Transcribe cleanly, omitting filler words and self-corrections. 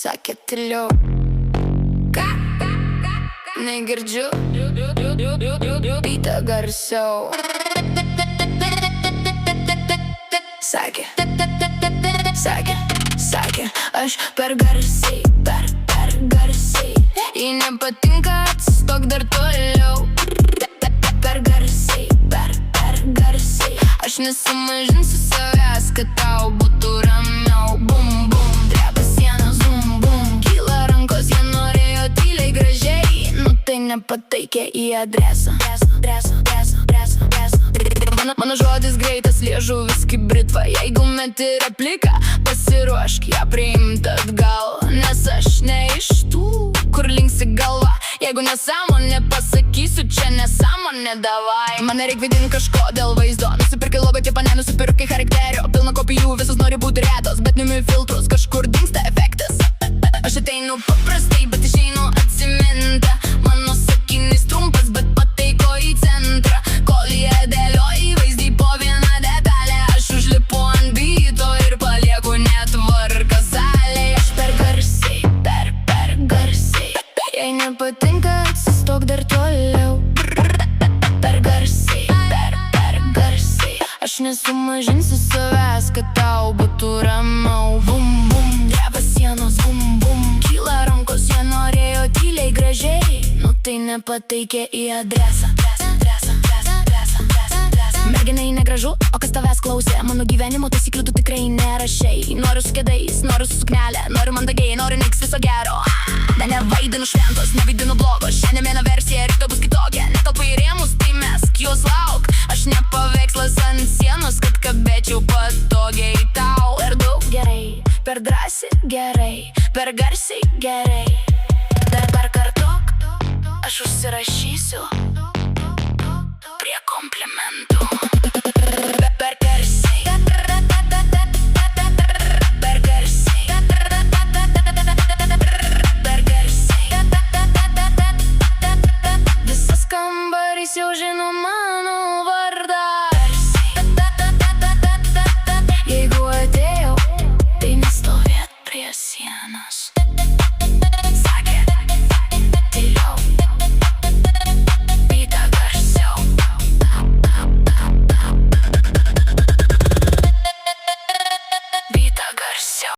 sakė tyliau. Negirdžiu, ryte garsiau. Sakė, aš per garsiai, per garsiai. Jei nepatinka, atsistok dar toliau. Per garsiai, per garsiai. Aš nesumažinsiu savęs, kad tau būtų ramiau. Bum, bum, dreba sienos, bum, bum. Kyla rankos, jie norėjo tyliai gražiai. Nu tai nepataikė į adresą. Mano žodis greitas, liežuvis kaip britva. Jeigu meti repliką, pasiruošk ją priimti atgal. Nes aš ne iš tų, kur linksi galva. Jeigu nesąmonė pasakysiu, čia nesąmonė, davai. Mane reik vidinti kažko dėl vaizdo. Nusipirkai logotipą, nenusipirkai charakterio. Pilna kopijų, visos nori būti retos, bet numi filtrus, kažkur dingsta efektas. Aš ateinu paprastai, bet išeinu atsiminta. Mano sakinys trumpas, bet pataiko į centrą. Kol jie dėlioja įvaizdį po vieną detalę, aš užlipu ant byto ir palieku netvarką salėje. Aš per garsiai, per garsiai. Jei nepatinka, atsistok dar toliau. Per garsiai, per garsiai. Aš nesumažinsiu savęs, kad tau būtų ramiau. Bum, bum, dreba sienos, bum, bum. Kyla rankos, jie norėjo tyliai gražiai. Nu tai nepataikė į adresą. Merginai negražu, o kas tavęs klausė? Mano gyvenimo taisyklių tu tikrai nerašei. Noriu su kėdais, noriu su suknelė, noriu mandagiai, noriu niks viso gero. Da nevaidinu šventos, nevaidinu blogos. Šiandien viena versija, rytoj bus kitokia. Netelpa į rėmus, tai mesk juos lauk. Aš ne paveikslas ant sienos, kad kabėčiau patogiai tau. Per daug gerai, per drąsiai gerai, per garsiai gerai. Dar perkartok, aš užsirašysiu prie komplimentų. Per garsiai, per garsiai, per garsiai. Visas kambarys jau žinoma.